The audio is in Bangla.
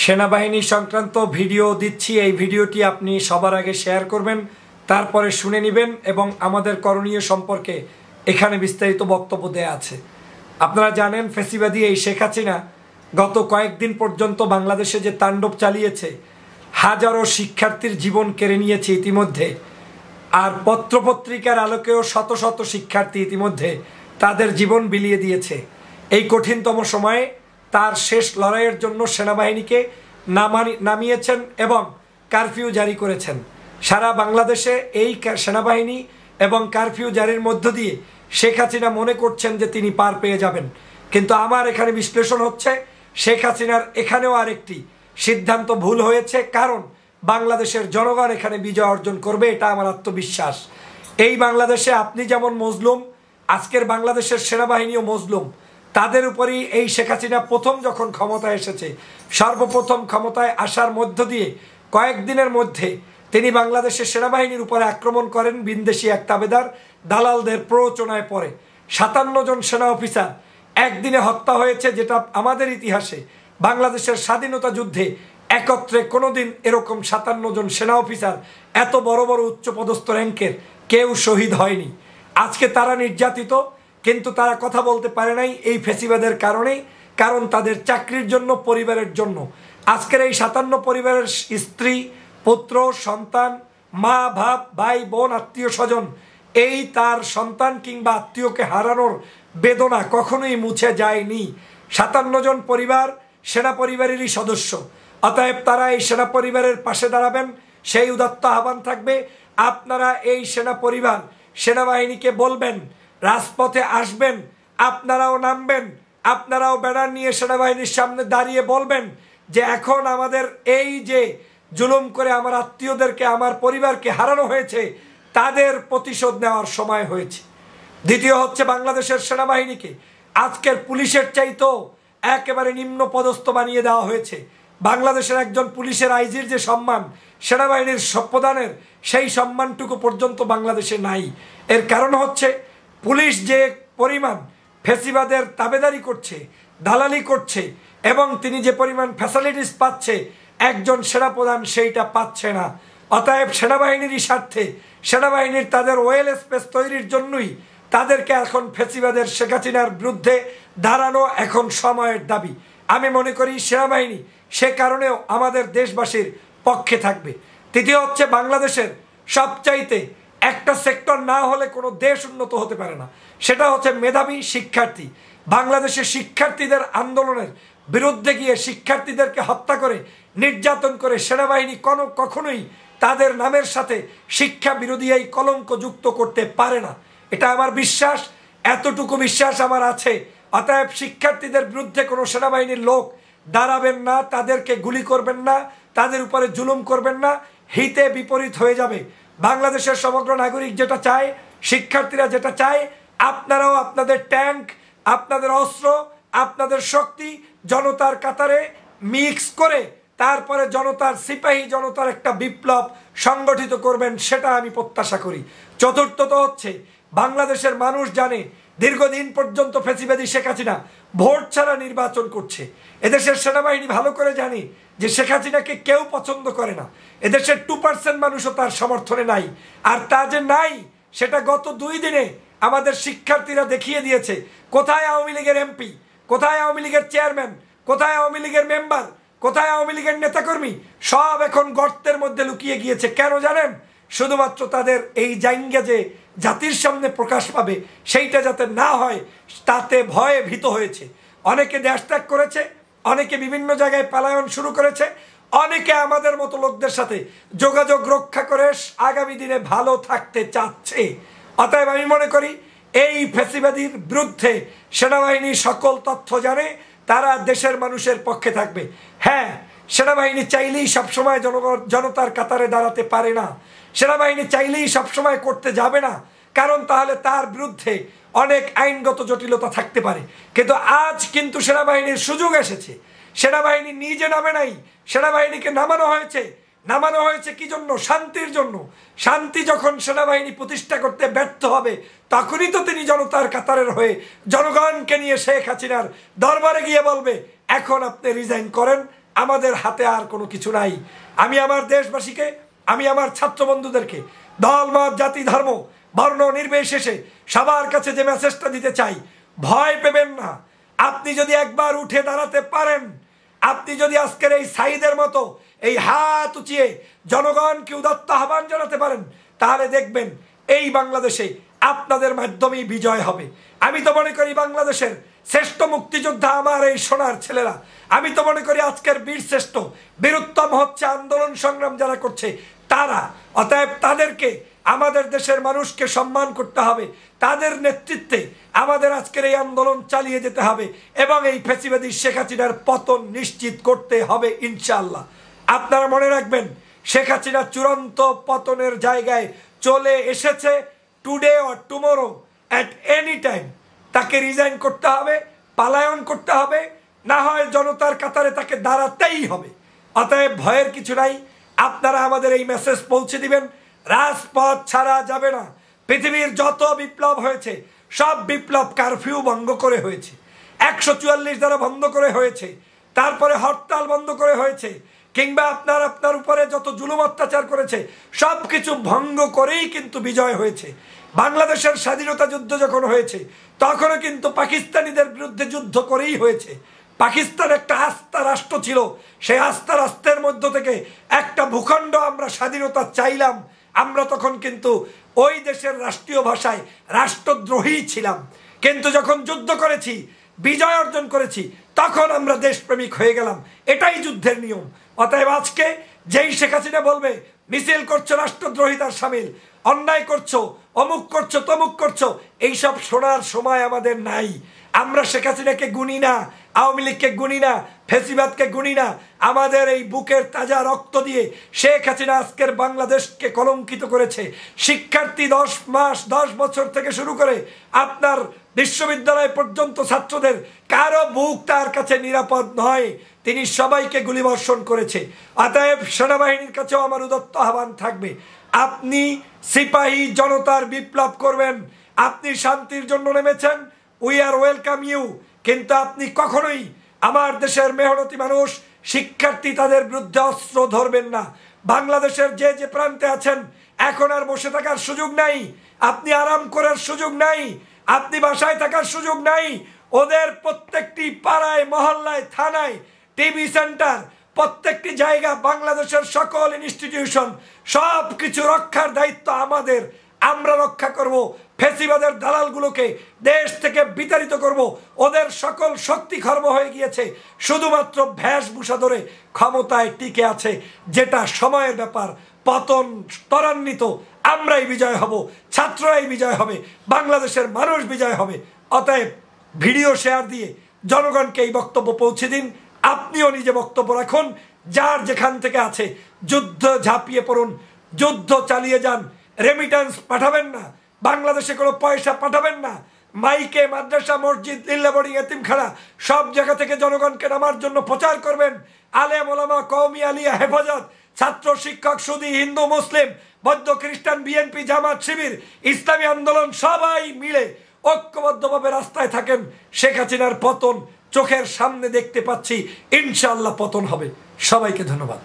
সেনাবাহিনী সংক্রান্ত ভিডিও দিচ্ছি। এই ভিডিওটি আপনি সবার আগে শেয়ার করবেন, তারপরে শুনে নেবেন এবং আমাদের করণীয় সম্পর্কে এখানে বিস্তারিত বক্তব্য দেয়া আছে। আপনারা জানেন ফ্যাসিবাদী এই শেখ হাসিনা গত কয়েকদিন পর্যন্ত বাংলাদেশে যে তাণ্ডব চালিয়েছে, হাজারো শিক্ষার্থীর জীবন কেড়ে নিয়েছে ইতিমধ্যে। আর পত্রপত্রিকার আলোকেও শত শত শিক্ষার্থী ইতিমধ্যে তাদের জীবন বিলিয়ে দিয়েছে। এই কঠিনতম সময়ে তার শেষ লড়াইয়ের জন্য সেনাবাহিনীকে নামিয়েছেন এবং কারফিউ জারি করেছেন। সারা বাংলাদেশে এই সেনাবাহিনী এবং কারফিউ জারির মধ্য দিয়ে শেখ হাসিনা মনে করছেন যে তিনি পার পেয়ে যাবেন, কিন্তু আমার এখানে বিশ্লেষণ হচ্ছে শেখ হাসিনার এখানেও আরেকটি সিদ্ধান্ত ভুল হয়েছে, কারণ বাংলাদেশের জনগণ এখানে বিজয় অর্জন করবে, এটা আমার আত্মবিশ্বাস। এই বাংলাদেশে আপনি যেমন মজলুম, আজকের বাংলাদেশের সেনাবাহিনীও মজলুম। তাদের উপরই এই শেখ হাসিনা প্রথম যখন ক্ষমতায় এসেছে, সর্বপ্রথম ক্ষমতায় আসার মধ্য দিয়ে কয়েকদিনের মধ্যে তিনি বাংলাদেশের সেনাবাহিনীর উপরে আক্রমণ করেন বিনদেশি এক তাবেদার দালালদের প্ররোচনায় পড়ে। 57 জন সেনা অফিসার একদিনে হত্যা হয়েছে, যেটা আমাদের ইতিহাসে বাংলাদেশের স্বাধীনতা যুদ্ধে একত্রে কোনোদিন এরকম 57 জন সেনা অফিসার এত বড় বড় উচ্চপদস্থ র্যাঙ্কের কেউ শহীদ হয়নি। আজকে তারা নির্যাতিত, কিন্তু তারা কথা বলতে পারে নাই এই ফ্যাসিবাদের কারণেই, কারণ তাদের চাকরির জন্য, পরিবারের জন্য। আজকের এই 57 পরিবারের স্ত্রী, পুত্র, সন্তান, মা, বাপ, ভাই, বোন, আত্মীয় স্বজন, এই তার সন্তান কিংবা আত্মীয়কে হারানোর বেদনা কখনোই মুছে যায়নি। 57 জন পরিবার সেনা পরিবারেরই সদস্য, অতএব তারা এই সেনা পরিবারের পাশে দাঁড়াবেন, সেই উদাত্ত আহ্বান থাকবে। আপনারা এই সেনা পরিবার সেনাবাহিনীকে বলবেন রাজপথে আসবেন, আপনারাও নামবেন, আপনারাও ব্যানার নিয়ে সেনাবাহিনীর সামনে দাঁড়িয়ে বলবেন যে এখন আমাদের এই যে জুলুম করে আমার আত্মীয়দেরকে, আমার পরিবারকে হারানো হয়েছে, তাদের প্রতিশোধ নেওয়ার সময় হয়েছে। দ্বিতীয় হচ্ছে, বাংলাদেশের সেনাবাহিনীকে আজকের পুলিশের চাইতেও একেবারে নিম্ন পদস্থ বানিয়ে দেওয়া হয়েছে। বাংলাদেশের একজন পুলিশের আইজির যে সম্মান সেনাবাহিনীর প্রধানের, সেই সম্মানটুকু পর্যন্ত বাংলাদেশে নাই। এর কারণ হচ্ছে পুলিশ যে পরিমাণ ফ্যাসিবাদের তাবেদারি করছে, দালালি করছে, এবং তিনি যে পরিমাণ ফ্যাসিলিটিস পাচ্ছে, একজন সেনাপ্রধান সেইটা পাচ্ছে না। অতএব সেনাবাহিনীরই স্বার্থে, সেনাবাহিনীর তাদের ওয়েল স্পেস তৈরির জন্যই তাদেরকে এখন ফ্যাসিবাদের শেখ হাসিনার বিরুদ্ধে দাঁড়ানো এখন সময়ের দাবি। আমি মনে করি সেনাবাহিনী সে কারণেও আমাদের দেশবাসীর পক্ষে থাকবে। তৃতীয় হচ্ছে, বাংলাদেশের সবচাইতে একটা সেক্টর না হলে কোনো দেশ উন্নত হতে পারে না, সেটা হচ্ছে মেধাবী শিক্ষার্থী। বাংলাদেশের শিক্ষার্থীদের আন্দোলনের বিরুদ্ধে গিয়ে শিক্ষার্থীদেরকে হত্যা করে, নির্যাতন করে সেনাবাহিনী কখনোই তাদের নামের সাথে শিক্ষা বিরোধী এই কলঙ্ক যুক্ত করতে পারে না, এটা আমার বিশ্বাস। এতটুকু বিশ্বাস আমার আছে। অতএব শিক্ষার্থীদের বিরুদ্ধে কোনো সেনাবাহিনীর লোক দাঁড়াবেন না, তাদেরকে গুলি করবেন না, তাদের উপরে জুলুম করবেন না, হিতে বিপরীত হয়ে যাবে। বাংলাদেশের সমগ্র নাগরিক যেটা চায়, শিক্ষার্থীরা যেটা চায়, আপনারাও আপনাদের ট্যাঙ্ক, আপনাদের অস্ত্র, আপনাদের শক্তি জনতার কাতারে মিক্স করে তারপরে জনতার, সিপাহী জনতার একটা বিপ্লব সংগঠিত করবেন, সেটা আমি প্রত্যাশা করি। চতুর্থত হচ্ছে, বাংলাদেশের মানুষ জানে দীর্ঘদিন পর্যন্ত ফ্যাসিবাদী শেখ হাসিনা ভোট ছাড়া নির্বাচন করছে। এদেশের সেনাবাহিনী ভালো করে জানে যে শেখ হাসিনাকে কেউ পছন্দ করে না। এদেশের 2% মানুষও তার সমর্থনে নাই। আর তা যে নাই, সেটা গত 2 দিনে আমাদের শিক্ষার্থীরা দেখিয়ে দিয়েছে। কোথায় আওয়ামী লীগের এমপি, কোথায় আওয়ামী লীগের চেয়ারম্যান, কোথায় আওয়ামী লীগের মেম্বার, কোথায় আওয়ামী লীগের নেতাকর্মী, সব এখন গর্তের মধ্যে লুকিয়ে গিয়েছে। কেন জানেন? শুধুমাত্র তাদের এই জাঙ্গা যে জাতির সামনে প্রকাশ পাবে, সেইটা যাতে না হয় তাতে ভয়ে ভীত হয়েছে। অনেকে দেশ ত্যাগ করেছে, অনেকে বিভিন্ন জায়গায় পলায়ন শুরু করেছে, অনেকে আমাদের মতো লোকদের সাথে যোগাযোগ রক্ষা করে আগামী দিনে ভালো থাকতে চাচ্ছে। অতএব আমি মনে করি এই ফ্যাসিবাদীর বিরুদ্ধে সেনাবাহিনী সকল তথ্য জানে, তারা দেশের মানুষের পক্ষে থাকবে। হ্যাঁ, সেনাবাহিনী চাইলেই সবসময় জনতার কাতারে দাঁড়াতে পারে না, সেনাবাহিনী চাইলেই সবসময় করতে যাবে না, কারণ তাহলে তার বিরুদ্ধে অনেক আইনগত জটিলতা থাকতে পারে। কিন্তু আজ কিন্তু সেনাবাহিনীর সুযোগ এসেছে। সেনাবাহিনী নিজে নামে নাই, সেনাবাহিনীকে নামানো হয়েছে কি জন্য? শান্তির জন্য। শান্তি যখন সেনাবাহিনী প্রতিষ্ঠা করতে ব্যর্থ হবে, তখনই তো তিনি জনতার কাতারের হয়ে জনগণকে নিয়ে শেখ হাসিনার দরবারে গিয়ে বলবে এখন আপনি রিজাইন করেন, আমাদের হাতে আর কোনো কিছু নাই। আমি আমার দেশবাসীকে, আমি আমার ছাত্র বন্ধুদেরকে দল মত জাতি ধর্ম বর্ণ নির্বিশেষে সবার কাছে যে মেসেজটা দিতে চাই, ভয় পেবেন না। আপনি যদি একবার উঠে দাঁড়াতে পারেন, আপনি যদি আজকের এই সাইদের মতো এই হাত উঁচিয়ে জনগণকে উদাত্ত আহ্বান জানাতে পারেন, তাহলে দেখবেন এই বাংলাদেশে আপনাদের মাধ্যমেই বিজয় হবে। আমি তো মনে করি বাংলাদেশের শ্রেষ্ঠ মুক্তিযোদ্ধা আমার এই সোনার ছেলেরা। আমি তো মনে করি আজকের বীর শ্রেষ্ঠ বীরুত্তম হচ্ছে আন্দোলন সংগ্রাম যারা করছে তারা। অতএব তাদেরকে, আমাদের দেশের মানুষকে সম্মান করতে হবে। তাদের নেতৃত্বে আমাদের আজকের এই আন্দোলন চালিয়ে যেতে হবে এবং এই ফ্যাসিবাদী শেখ হাসিনার পতন নিশ্চিত করতে হবে ইনশাআল্লাহ। আপনারা মনে রাখবেন, শেখ হাসিনা চূড়ান্ত পতনের জায়গায় চলে এসেছে। Today or tomorrow at any time তাকে রিজাইন করতে হবে, পালায়ন করতে হবে, না হয় জনতার কাতারে তাকে দাঁড়াতেই হবে। অতএব ভয়ের কিছু নাই। আপনারা আমাদের এই মেসেজ পৌঁছে দিবেন, রাজপথ ছাড়া যাবে না। পৃথিবীর যত বিপ্লব হয়েছে সব বিপ্লব কারফিউ ভঙ্গ করে হয়েছে, 144 দ্বারা বন্ধ করে হয়েছে, তারপরে হরতাল বন্ধ করে হয়েছে, কিংবা আপনার উপরে যত জুলুম অত্যাচার করেছে সব কিছু ভঙ্গ করেই কিন্তু বিজয় হয়েছে। বাংলাদেশের স্বাধীনতা যুদ্ধ যখন হয়েছে তখনও কিন্তু পাকিস্তানিদের বিরুদ্ধে যুদ্ধ করেই হয়েছে। পাকিস্তান একটা আস্থা রাষ্ট্র ছিল, সেই আস্থা রাষ্ট্রের মধ্য থেকে একটা ভূখণ্ড আমরা স্বাধীনতা চাইলাম। আমরা তখন কিন্তু ওই দেশের রাষ্ট্রীয় ভাষায় রাষ্ট্রদ্রোহী ছিলাম, কিন্তু যখন যুদ্ধ করেছি, বিজয় অর্জন করেছি, তখন আমরা দেশপ্রেমিক হয়ে গেলাম। এটাই যুদ্ধের নিয়ম। অতএব আজকে যেই শেখ হাসিনা বলবে মিছিল করছো রাষ্ট্রদ্রোহিতার সামিল, অন্যায় করছো, অমুক করছো, তমুক করছো, এইসব শোনার সময় আমাদের নাই। আমরা শেখ হাসিনাকে গুনি না, আওয়ামী লীগকে গুনি না, ফেসিবাদকে গুনি না। আমাদের এই বুকের তাজা রক্ত দিয়ে শেখ হাসিনা আজকের বাংলাদেশকে কলঙ্কিত করেছে। শিক্ষার্থী 10 মাস 10 বছর থেকে শুরু করে আপনার বিশ্ববিদ্যালয় পর্যন্ত ছাত্রদের কারো বুক তার কাছে নিরাপদ নয়। তিনি সবাইকে গুলিবর্ষণ করেছে। অতএব সেনাবাহিনীর কাছেও আমার উদাত্ত আহ্বান থাকবে, আপনি সিপাহী জনতার বিপ্লব করবেন। আপনি শান্তির জন্য নেমেছেন, উই আর ওয়েলকাম ইউ। কিন্তু আপনি কখনোই আমার দেশের মেহনতি মানুষ, শিক্ষার্থী, তাদের বিরুদ্ধে অস্ত্র ধরবেন না। বাংলাদেশের যে যে প্রান্তে আছেন, এখন আর বসে থাকার সুযোগ নাই, আপনি আরাম করার সুযোগ নাই, আপনি বাসায় থাকার সুযোগ নাই। ওদের প্রত্যেকটি পাড়ায়, মহল্লায়, থানায়, টিভি সেন্টার, প্রত্যেকটি জায়গা, বাংলাদেশের সকল ইনস্টিটিউশন, সব কিছু রক্ষার দায়িত্ব আমাদের। আমরা রক্ষা করব, ফেসিবাদের দালালগুলোকে দেশ থেকে বিতাড়িত করব। ওদের সকল শক্তি খর্ব হয়ে গিয়েছে, শুধুমাত্র ভেষভূষা ধরে ক্ষমতায় টিকে আছে, যেটা সময়ের ব্যাপার। পতন ত্বরান্বিত, আমরাই বিজয় হব, ছাত্ররাই বিজয় হবে, বাংলাদেশের মানুষ বিজয় হবে। অতএব ভিডিও শেয়ার দিয়ে জনগণকে এই বক্তব্য পৌঁছে দিন। আপনিও নিজে বক্তব্য রাখুন, যার যেখান থেকে আছে যুদ্ধ ঝাঁপিয়ে পড়ুন, যুদ্ধ চালিয়ে যান। রেমিটেন্স পাঠাবেন না, বাংলাদেশে কোনো পয়সা পাঠাবেন না। মাইকে, মাদ্রাসা, মসজিদ, লিল্লা বোর্ডিং, এতিমখানা সব জায়গা থেকে জনগণকে নামার জন্য প্রচার করবেন। আলেম ওলামা, কওমি আলিয়া, হেফাজত, ছাত্র, শিক্ষক, সুদী, হিন্দু, মুসলিম, বৌদ্ধ, খ্রিস্টান, বিএনপি, জামাত, শিবির, ইসলামী আন্দোলন সবাই মিলে ঐক্যবদ্ধভাবে রাস্তায় থাকেন। শেখ হাসিনার পতন চোখের সামনে দেখতে পাচ্ছি, ইনশাআল্লাহ পতন হবে। সবাইকে ধন্যবাদ।